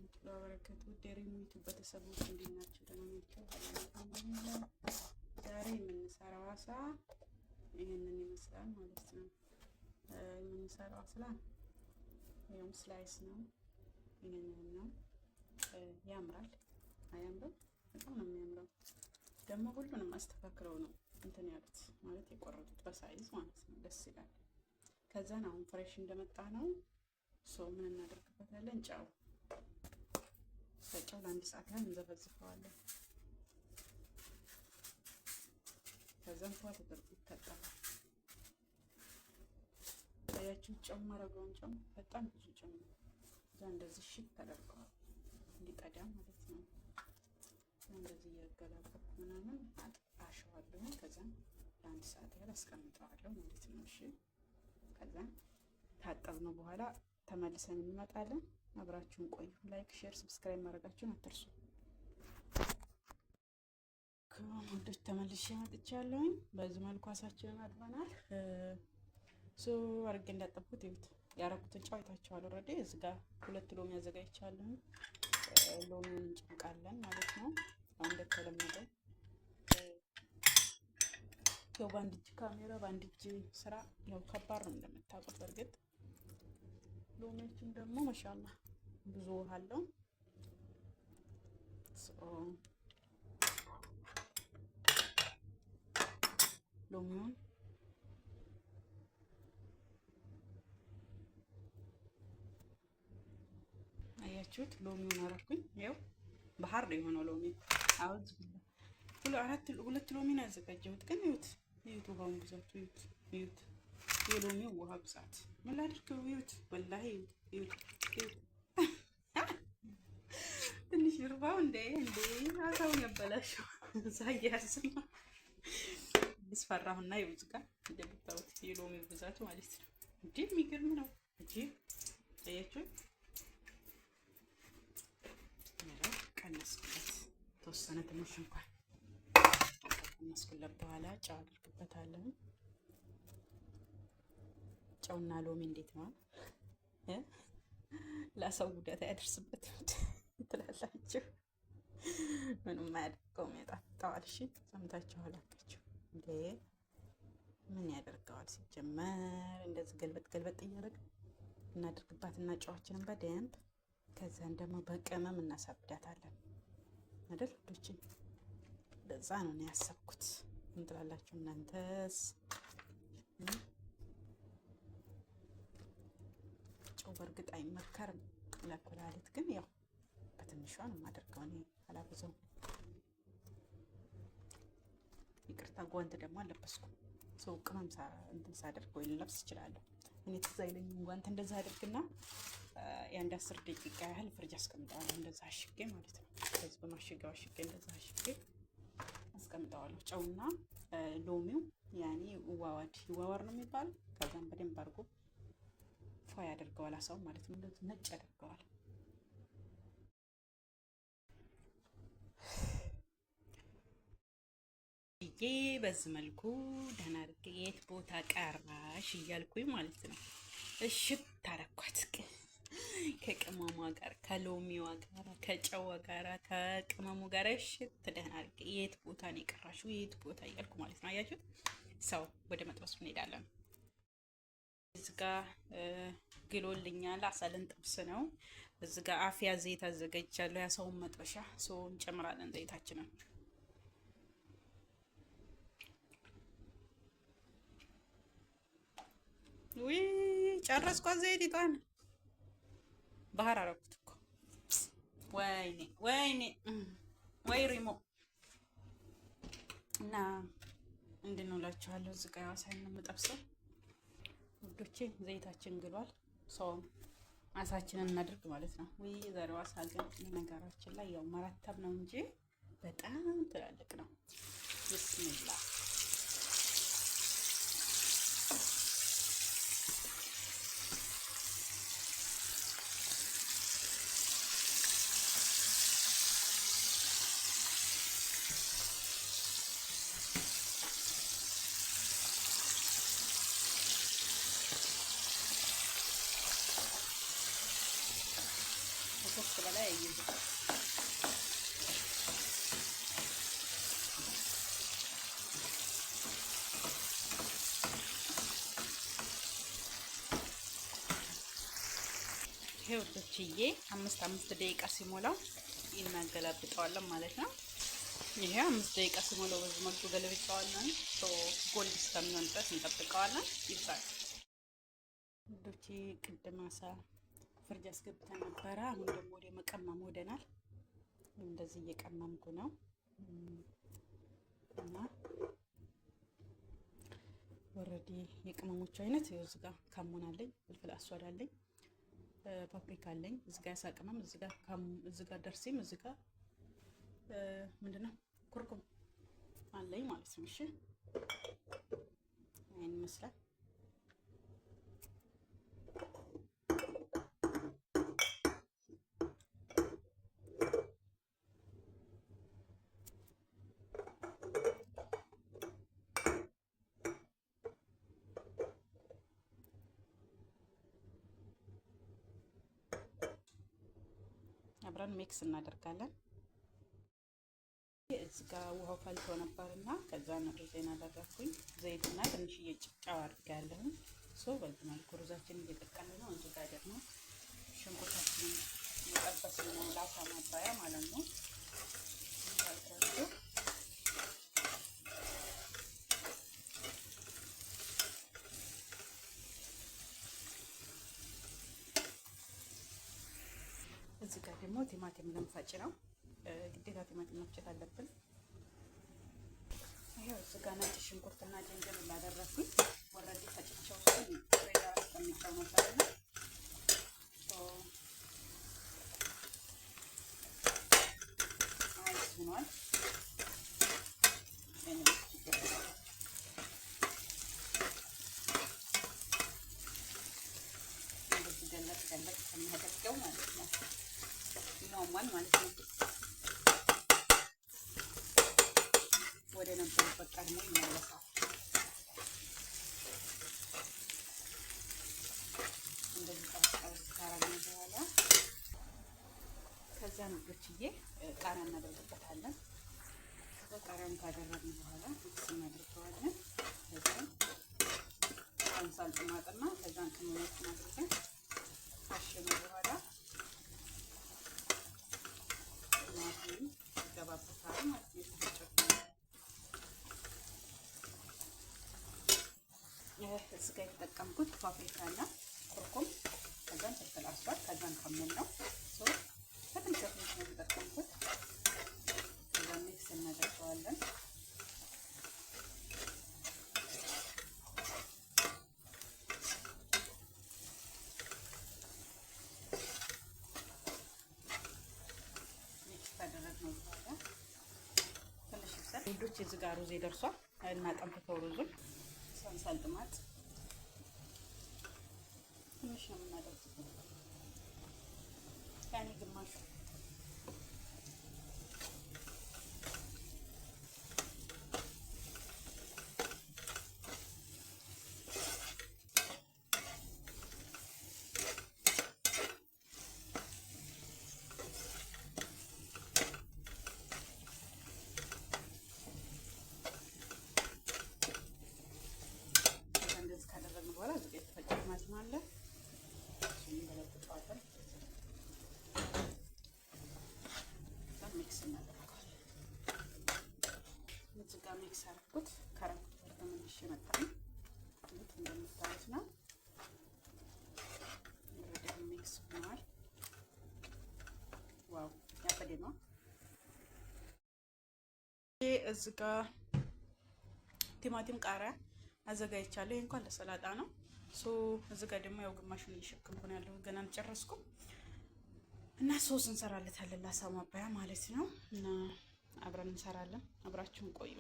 ወራህመቱላሂ ወበረካቱ። ደሪሙት ቤተሰቦች እንዴት ናችሁ? ደህና ናችሁ? አልሐምዱሊላህ። ዛሬ የምንሰራው አሳ ይሄንን ይመስላል ማለት ነው። የምንሰራው አሳ ያው ስላይስ ነው። ይሄንን ነው። ያምራል። አያምርም? በጣም ነው የሚያምረው። ደግሞ ሁሉንም አስተካክለው ነው እንትን ያሉት ማለት የቆረጡት በሳይዝ ማለት ነው። ደስ ይላል። ከዛን አሁን ፍሬሽ እንደመጣ ነው ምን እናደርግበታለን? ጨው በጨው ለአንድ ሰዓት ላይ እንዘፈዝፈዋለን። ከዛም ፏ ተደርጎ ይታጠባል። ያያችሁ ጨው ማረገውን ጨው በጣም ብዙ ጨው ነው። እዛ እንደዚህ ሽት ተደርገዋል እንዲጠዳ ማለት ነው። እንደዚህ እያገላበጥኩ ምናምን አሸዋለሁ። ከዛም ለአንድ ሰዓት ያህል አስቀምጠዋለሁ ማለት ነው። እሺ ከዛም ታጠብነው በኋላ ተመልሰን እንመጣለን። አብራችሁን ቆዩ። ላይክ፣ ሼር፣ ሰብስክራይብ ማድረጋችሁን አትርሱ። ከወንዶች ተመልሼ መጥቻለሁኝ። በዚህ መልኩ አሳችንን አጥበናል። አድርጌ እንዳጠብኩት ይሁት ያረኩትን ጨው አይታችኋል። ኦልሬዲ እዚህ ጋር 2 ሎሚ አዘጋጅቻለሁ። ሎሚውን እንጨምቃለን ማለት ነው። አሁን እንደተለመደው ያው በአንድ እጅ ካሜራ በአንድ እጅ ስራ ያው ከባድ ነው እንደምታውቁት። በእርግጥ ሎሚዎቹም ደግሞ ማሻአላህ ብዙ ውሃ አለው። ሎሚውን አያችሁት? ሎሚውን አረኩኝ። ያው ባህር ነው የሆነው ሎሚ። አውዝ ሁለት ሎሚ ነው ያዘጋጀሁት። ግን ይሁት ውሃውን ብዛቱ ይሁት የሎሚው ውሃ ብዛት ምን ላድርገው? ይሁት ወላሂ ይሁት ትንሽ ይርባው እንዴ አሳውን ያበላሽው ሳያስማ ስፈራሁና ይውዝ ጋር እንደምታዩት የሎሚው ብዛት ማለት ነው። እንዴ የሚገርም ነው እንጂ አያችሁ። ቀነስኩበት ተወሰነ ትንሽ እንኳን ቀነስኩለት። በኋላ ጨው አድርግበታለሁ። ጨውና ሎሚ እንዴት ነው ለሰው ጉዳት አያደርስበትም ትላላችሁ? ምንም አያደርገውም፣ ያጣፍጠዋል። እሺ ሰምታችኋል አላችሁ እንዴ? ምን ያደርገዋል ሲጀመር? እንደዚህ ገልበጥ እያደረግን እናደርግባትና ጨዋችንን በደንብ ከዛን ደግሞ በቅመም እናሳብዳታለን አይደል? ልጆች ለዛ ነው ያሰብኩት። ምን ትላላችሁ እናንተስ? ጨው በእርግጥ አይመከርም ለኩላሊት፣ ግን ያው በትንሿ ነው የማደርገው እኔ አላብዛው። ይቅርታ ጓንት ደግሞ አለበስኩም። ሰው ቅመም እንትን ሳደርግ ወይ ልለብስ እችላለሁ። እኔ ትዝ አይለኝም። ጓንት እንደዛ አድርግና የአንድ 10 ደቂቃ ያህል ፍሪጅ አስቀምጠዋለሁ። እንደዛ አሽጌ ማለት ነው። ከዚህ በማሽጊያው አሽጌ እንደዛ አሽጌ አስቀምጠዋለሁ። ጨውና ሎሚው ያኔ ይዋዋር ነው የሚባለው። ከዛም በደንብ አድርጎ ፏ ያደርገዋል አሳው ማለት ነው። እንደዚህ ነጭ ያደርገዋል። ይሄ በዚህ መልኩ ደህና አድርጌ የት ቦታ ቀራሽ እያልኩኝ ማለት ነው። እሺ ታረኳት ከቅመሟ ጋር ከሎሚዋ ጋር ከጨዋ ጋር ከቅመሙ ጋር እሺ ደህና አድርጌ የት ቦታ ነው የቀራሽው የት ቦታ እያልኩ ማለት ነው። አያችሁት? ሰው ወደ መጥበሱ እንሄዳለን። እዚህ ጋር ግሎልኛል። አሳልን ጥብስ ነው። እዚህ ጋር አፍያ ዘይት አዘጋጅቻለሁ። ያሰውን መጥበሻ እንጨምራለን ዘይታችንን። ውይ ጨረስኳ። ዘይቷን ባህር አደረኩት እኮ ወይ ሪሞ እና እንድን እላችኋለሁ። እዚህ ጋር አሳን ነው የምጠብሰው ውዶቼ። ዘይታችን ግሏል። አሳችንን እናድርግ ማለት ነው። ወይ ዛሬው አሳ ግን ነገራችን ላይ ያው መረተብ ነው እንጂ በጣም ትላልቅ ነው። ብስሚላ ከ3 በላይ አይይዝም። ይሄ ወዶችዬ 5 ደቂቃ ሲሞላው እናገላብጠዋለን ማለት ነው። ይሄ 5 ደቂቃ ሲሞላው በዚህ መልኩ ገለብጠዋለን። ጎልድ እስከሚሆን ድረስ እንጠብቀዋለን። ይብሳል ወዶቼ። ቅድም አሳ ፍርጅ አስገብተን ነበረ። አሁን ደግሞ ወደ መቀመም ወደናል። እንደዚህ እየቀመምኩ ነው እና ኦልሬዲ የቅመሞቹ አይነት ይኸው እዚህ ጋር ካሞን አለኝ፣ ፍልፍል አስዋድ አለኝ፣ ፓፕሪካ አለኝ፣ እዚህ ጋር ያሳ ቅመም፣ እዚህ ጋር ደርሲም፣ እዚህ ጋር ምንድነው ኩርኩም አለኝ ማለት ነው። እሺ ይሄን ይመስላል። አብረን ሚክስ እናደርጋለን። እዚህ ጋር ውሃው ፈልቶ ነበርና ከዛ ነው ሩዜን አደረኩኝ። ዘይትና ትንሽዬ ጨው አድርጋለሁ። በዚህ መልኩ ሩዛችንን እየቀቀልን ነው። እዚህ ጋር ደግሞ ሽንኩርታችንን እየጠበስን ነው፣ ላሳ ማባያ ማለት ነው። እዚህ ጋር ደግሞ ቲማቲም ልንፈጭ ነው። ግዴታ ቲማቲም መፍጨት አለብን። ይሄው እዚህ ጋር ነጭ ሽንኩርትና ጅንጅብል ላደረኩኝ ወረዲ ፈጭቸው ፍሬዳ አስቀምጬው ነበርና አይስ ሆኗል። እንደዚህ ገለጥ ከሚያደርገው ማለት ነው ይኖማል ማለት ነው። ወደ ነበረበት ቀድሞ ይመለሳል። እንደዚህ ቀስ ካረግን በኋላ ከዛ ንዶችዬ ቃሪያ እናደርግበታለን። ቃሪያውን ካደረግን በኋላ ሚክስ እናደርገዋለን። ከዛን አንሳል ጥማጥና ከዛን ቅመሞችን አድርገን ካሸነው በኋላ ቲማቲም ይገባበታል ማለት ነው። እዚህ ጋር የተጠቀምኩት ፓፕሪካ እና ኩርኩም ከዛን ፍልፍል አስዋድ ከዛን ከሙን ነው። በትንሽ ነው የተጠቀምኩት። ከዛን ሚክስ እናደርገዋለን። ሚክስ ካደረግነው በኋላ ትንሽ ይብሳል። ሌሎች እዚህ ጋር ሩዝ ደርሷል እና ጠንፍተው ሩዙን ሳንሳል ጥማት ትንሽ ነው የምናደርገው፣ ያኔ ግማሹ ካደረግን በኋላ እዚህ ጋር የተፈጨ ቲማቲም አለ። እሱን እንገለብጠዋለን። ሚክስ እናደርገዋለን። እዚህ ጋር ሚክስ አድርጉት። ከረንት ተመልሼ መጣሁ። እንደምታዩት ነው። ወደ ሚክስ ሆኗል። ዋው ያፈደ ነው። እዚህ ጋር ቲማቲም ቃሪያ አዘጋጅቻለሁ። ይሄ እንኳን ለሰላጣ ነው። እዚህ ጋር ደግሞ ያው ግማሹን እየሸከምኩ ነው ያለው፣ ገና አልጨረስኩም። እና ሶስ እንሰራለታለን ላሳ ማባያ ማለት ነው። እና አብረን እንሰራለን። አብራችሁን ቆዩ።